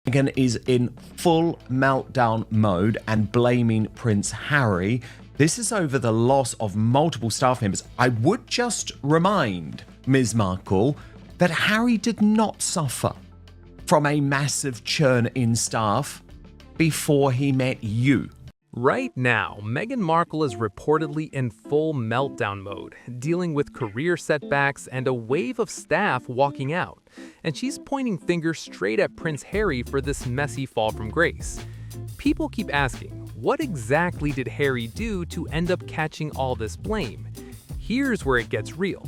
Meghan is in full meltdown mode and blaming Prince Harry. This is over the loss of multiple staff members. I would just remind Ms. Markle that Harry did not suffer from a massive churn in staff before he met you. Right now, Meghan Markle is reportedly in full meltdown mode, dealing with career setbacks and a wave of staff walking out. And she's pointing fingers straight at Prince Harry for this messy fall from grace. People keep asking, what exactly did Harry do to end up catching all this blame? Here's where it gets real.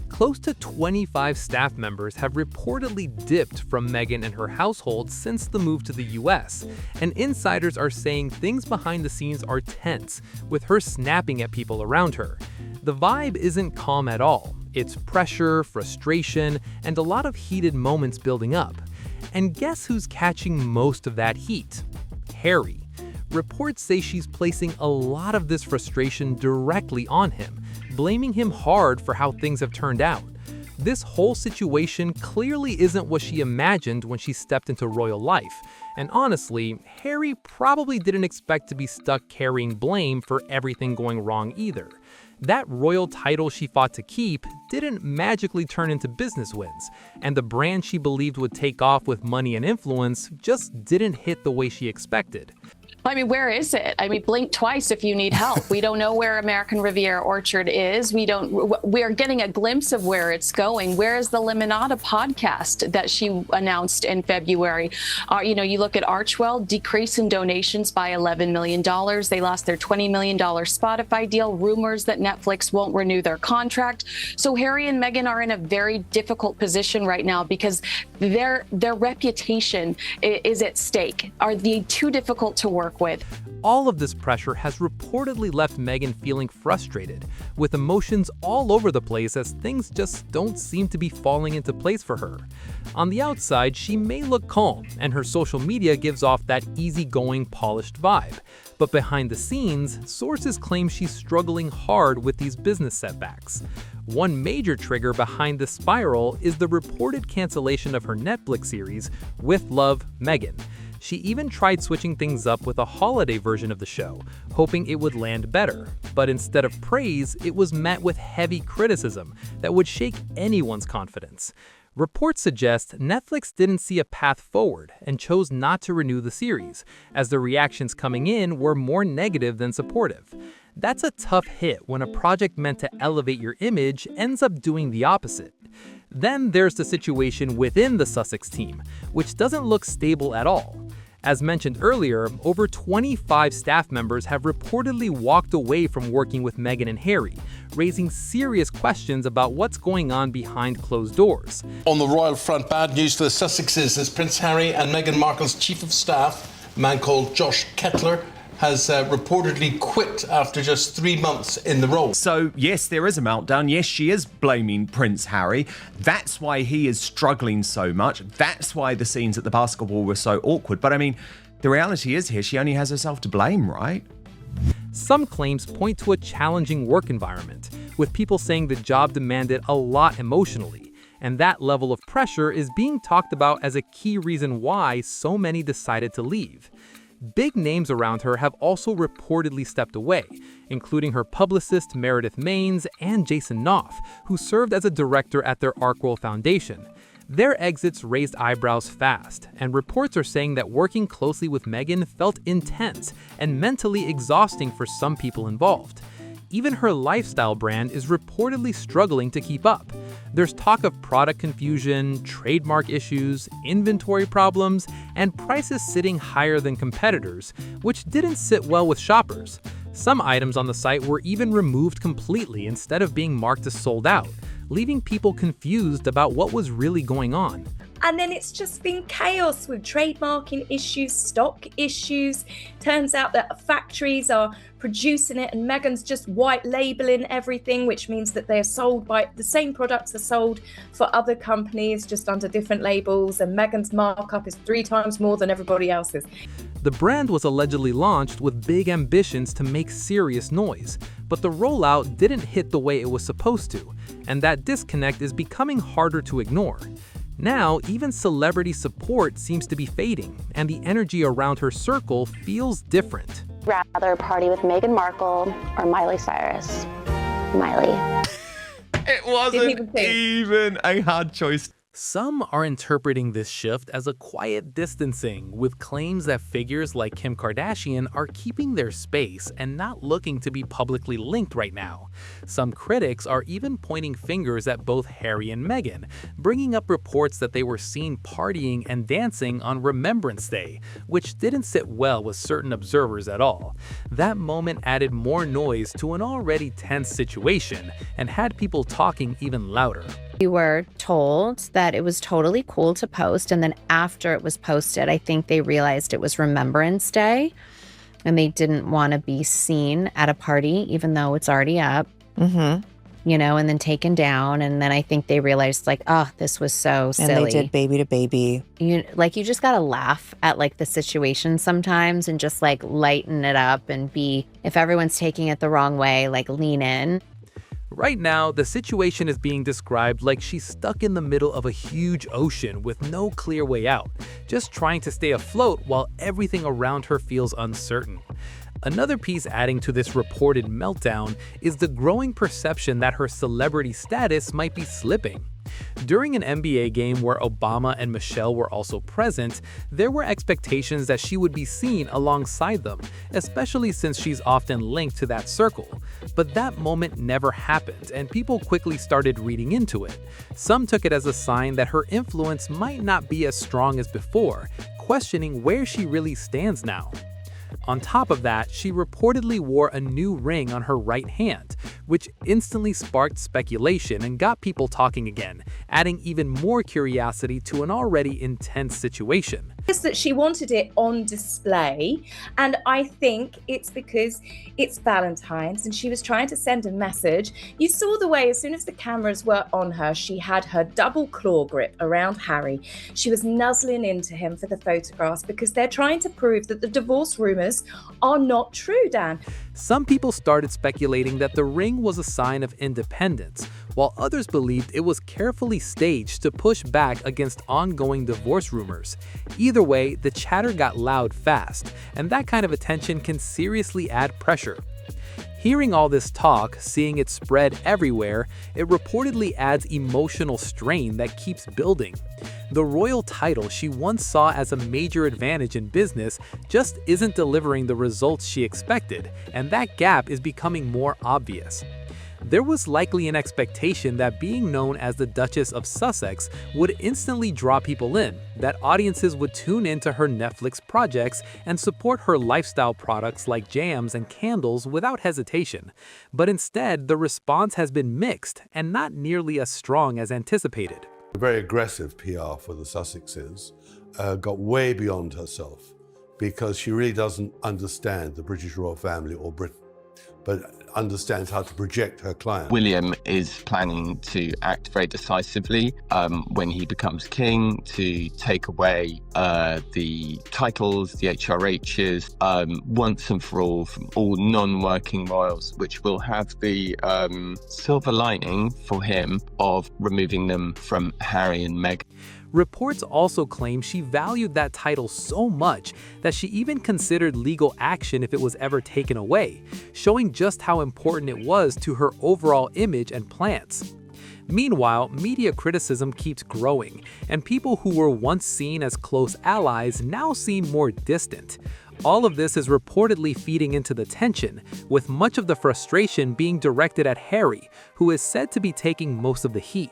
Close to 25 staff members have reportedly dipped from Meghan and her household since the move to the US, and insiders are saying things behind the scenes are tense, with her snapping at people around her. The vibe isn't calm at all. It's pressure, frustration, and a lot of heated moments building up. And guess who's catching most of that heat? Harry. Reports say she's placing a lot of this frustration directly on him, blaming him hard for how things have turned out. This whole situation clearly isn't what she imagined when she stepped into royal life, and honestly, Harry probably didn't expect to be stuck carrying blame for everything going wrong either. That royal title she fought to keep didn't magically turn into business wins, and the brand she believed would take off with money and influence just didn't hit the way she expected. I mean, where is it? I mean, blink twice if you need help. We don't know where American Riviera Orchard is. We are getting a glimpse of where it's going. Where is the Limonada podcast that she announced in February? You look at Archwell, decrease in donations by $11 million. They lost their $20 million Spotify deal. Rumors that Netflix won't renew their contract. So Harry and Meghan are in a very difficult position right now because their reputation is at stake. Are they too difficult to work with? All of this pressure has reportedly left Meghan feeling frustrated, with emotions all over the place as things just don't seem to be falling into place for her. On the outside, she may look calm, and her social media gives off that easygoing, polished vibe. But behind the scenes, sources claim she's struggling hard with these business setbacks. One major trigger behind this spiral is the reported cancellation of her Netflix series, With Love, Meghan. She even tried switching things up with a holiday version of the show, hoping it would land better. But instead of praise, it was met with heavy criticism that would shake anyone's confidence. Reports suggest Netflix didn't see a path forward and chose not to renew the series, as the reactions coming in were more negative than supportive. That's a tough hit when a project meant to elevate your image ends up doing the opposite. Then there's the situation within the Sussex team, which doesn't look stable at all. As mentioned earlier, over 25 staff members have reportedly walked away from working with Meghan and Harry, raising serious questions about what's going on behind closed doors. On the royal front, bad news for the Sussexes as Prince Harry and Meghan Markle's chief of staff, a man called Josh Kettler, has reportedly quit after just 3 months in the role. So, yes, there is a meltdown. Yes, she is blaming Prince Harry. That's why he is struggling so much. That's why the scenes at the basketball were so awkward. But I mean, the reality is here, she only has herself to blame, right? Some claims point to a challenging work environment, with people saying the job demanded a lot emotionally. And that level of pressure is being talked about as a key reason why so many decided to leave. Big names around her have also reportedly stepped away, including her publicist Meredith Maines and Jason Knopf, who served as a director at their Arkwell Foundation. Their exits raised eyebrows fast, and reports are saying that working closely with Meghan felt intense and mentally exhausting for some people involved. Even her lifestyle brand is reportedly struggling to keep up. There's talk of product confusion, trademark issues, inventory problems, and prices sitting higher than competitors, which didn't sit well with shoppers. Some items on the site were even removed completely instead of being marked as sold out, leaving people confused about what was really going on. And then it's just been chaos with trademarking issues, stock issues. Turns out that factories are producing it and Meghan's just white labeling everything, which means that they're sold by the same products are sold for other companies just under different labels, and Meghan's markup is 3 times more than everybody else's. The brand was allegedly launched with big ambitions to make serious noise, but the rollout didn't hit the way it was supposed to, and that disconnect is becoming harder to ignore. Now, even celebrity support seems to be fading, and the energy around her circle feels different. Rather party with Meghan Markle or Miley Cyrus? Miley. It wasn't even a hard choice. Some are interpreting this shift as a quiet distancing, with claims that figures like Kim Kardashian are keeping their space and not looking to be publicly linked right now. Some critics are even pointing fingers at both Harry and Meghan, bringing up reports that they were seen partying and dancing on Remembrance Day, which didn't sit well with certain observers at all. That moment added more noise to an already tense situation and had people talking even louder. We were told that it was totally cool to post, and then after it was posted, I think they realized it was Remembrance Day, and they didn't want to be seen at a party, even though it's already up, you know, and then taken down. And then I think they realized, like, oh, this was so silly. And they did baby to baby. You just got to laugh at, like, the situation sometimes and just, like, lighten it up and be, if everyone's taking it the wrong way, like, lean in. Right now, the situation is being described like she's stuck in the middle of a huge ocean with no clear way out, just trying to stay afloat while everything around her feels uncertain. Another piece adding to this reported meltdown is the growing perception that her celebrity status might be slipping. During an NBA game where Obama and Michelle were also present, there were expectations that she would be seen alongside them, especially since she's often linked to that circle. But that moment never happened, and people quickly started reading into it. Some took it as a sign that her influence might not be as strong as before, questioning where she really stands now. On top of that, she reportedly wore a new ring on her right hand, which instantly sparked speculation and got people talking again, adding even more curiosity to an already intense situation. Is that she wanted it on display, and I think it's because it's Valentine's and she was trying to send a message. You saw the way as soon as the cameras were on her, she had her double claw grip around Harry. She was nuzzling into him for the photographs because they're trying to prove that the divorce rumors are not true, Dan. Some people started speculating that the ring was a sign of independence, while others believed it was carefully staged to push back against ongoing divorce rumors. Either way, the chatter got loud fast, and that kind of attention can seriously add pressure. Hearing all this talk, seeing it spread everywhere, it reportedly adds emotional strain that keeps building. The royal title she once saw as a major advantage in business just isn't delivering the results she expected, and that gap is becoming more obvious. There was likely an expectation that being known as the Duchess of Sussex would instantly draw people in, that audiences would tune into her Netflix projects and support her lifestyle products like jams and candles without hesitation. But instead, the response has been mixed and not nearly as strong as anticipated. A very aggressive PR for the Sussexes got way beyond herself because she really doesn't understand the British royal family or Britain, but understands how to project her client. William is planning to act very decisively when he becomes king to take away the titles, the HRHs, once and for all from all non-working royals, which will have the silver lining for him of removing them from Harry and Meghan. Reports also claim she valued that title so much that she even considered legal action if it was ever taken away, showing just how important it was to her overall image and plans. Meanwhile, media criticism keeps growing, and people who were once seen as close allies now seem more distant. All of this is reportedly feeding into the tension, with much of the frustration being directed at Harry, who is said to be taking most of the heat.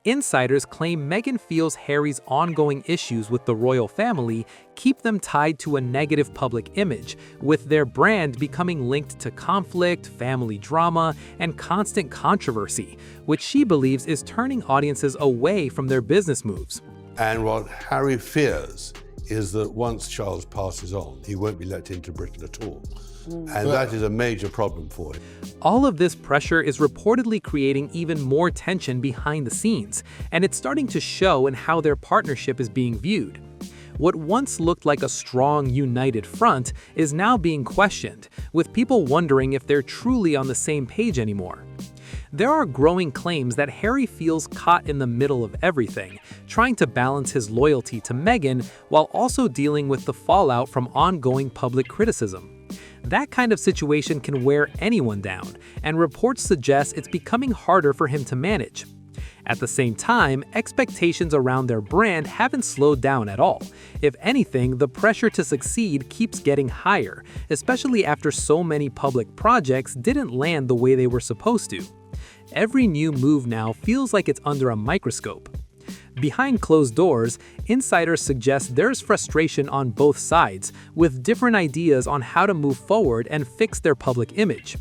Insiders claim Meghan feels Harry's ongoing issues with the royal family keep them tied to a negative public image, with their brand becoming linked to conflict, family drama, and constant controversy, which she believes is turning audiences away from their business moves. And what Harry fears is that once Charles passes on, he won't be let into Britain at all. And that is a major problem for him. All of this pressure is reportedly creating even more tension behind the scenes, and it's starting to show in how their partnership is being viewed. What once looked like a strong, united front is now being questioned, with people wondering if they're truly on the same page anymore. There are growing claims that Harry feels caught in the middle of everything, trying to balance his loyalty to Meghan while also dealing with the fallout from ongoing public criticism. That kind of situation can wear anyone down, and reports suggest it's becoming harder for him to manage. At the same time, expectations around their brand haven't slowed down at all. If anything, the pressure to succeed keeps getting higher, especially after so many public projects didn't land the way they were supposed to. Every new move now feels like it's under a microscope. Behind closed doors, insiders suggest there's frustration on both sides, with different ideas on how to move forward and fix their public image.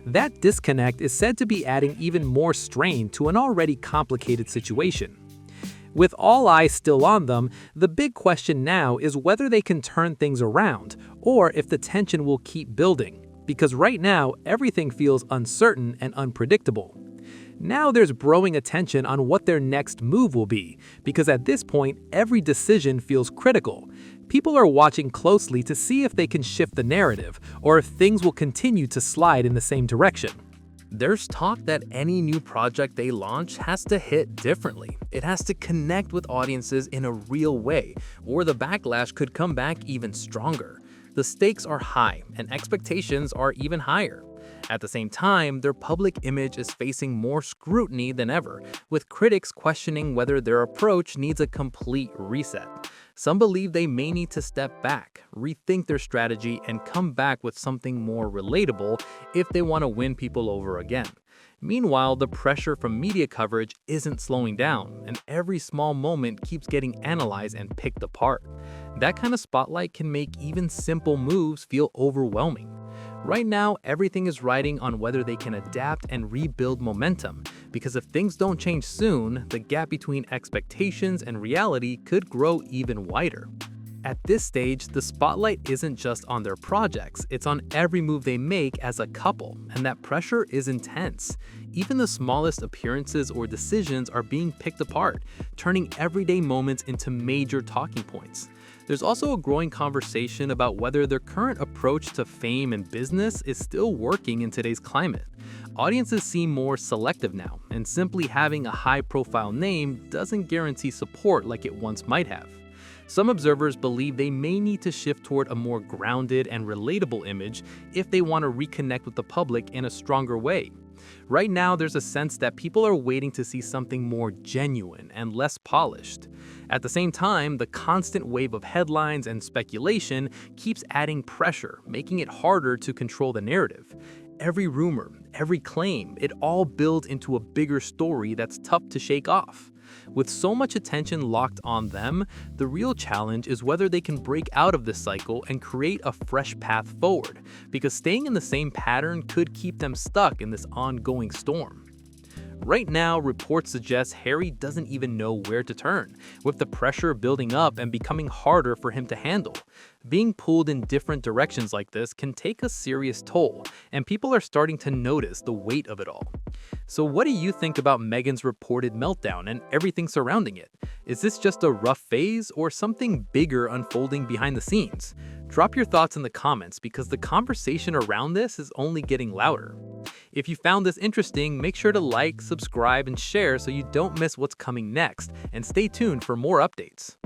That disconnect is said to be adding even more strain to an already complicated situation. With all eyes still on them, the big question now is whether they can turn things around, or if the tension will keep building, because right now everything feels uncertain and unpredictable. Now there's growing attention on what their next move will be, because at this point, every decision feels critical. People are watching closely to see if they can shift the narrative, or if things will continue to slide in the same direction. There's talk that any new project they launch has to hit differently. It has to connect with audiences in a real way, or the backlash could come back even stronger. The stakes are high, and expectations are even higher. At the same time, their public image is facing more scrutiny than ever, with critics questioning whether their approach needs a complete reset. Some believe they may need to step back, rethink their strategy, and come back with something more relatable if they want to win people over again. Meanwhile, the pressure from media coverage isn't slowing down, and every small moment keeps getting analyzed and picked apart. That kind of spotlight can make even simple moves feel overwhelming. Right now, everything is riding on whether they can adapt and rebuild momentum, because if things don't change soon, the gap between expectations and reality could grow even wider. At this stage, the spotlight isn't just on their projects, it's on every move they make as a couple, and that pressure is intense. Even the smallest appearances or decisions are being picked apart, turning everyday moments into major talking points. There's also a growing conversation about whether their current approach to fame and business is still working in today's climate. Audiences seem more selective now, and simply having a high-profile name doesn't guarantee support like it once might have. Some observers believe they may need to shift toward a more grounded and relatable image if they want to reconnect with the public in a stronger way. Right now, there's a sense that people are waiting to see something more genuine and less polished. At the same time, the constant wave of headlines and speculation keeps adding pressure, making it harder to control the narrative. Every rumor, every claim, it all builds into a bigger story that's tough to shake off. With so much attention locked on them, the real challenge is whether they can break out of this cycle and create a fresh path forward, because staying in the same pattern could keep them stuck in this ongoing storm. Right now, reports suggest Harry doesn't even know where to turn, with the pressure building up and becoming harder for him to handle. Being pulled in different directions like this can take a serious toll, and people are starting to notice the weight of it all. So what do you think about Meghan's reported meltdown and everything surrounding it? Is this just a rough phase or something bigger unfolding behind the scenes? Drop your thoughts in the comments, because the conversation around this is only getting louder. If you found this interesting, make sure to like, subscribe, and share so you don't miss what's coming next, and stay tuned for more updates.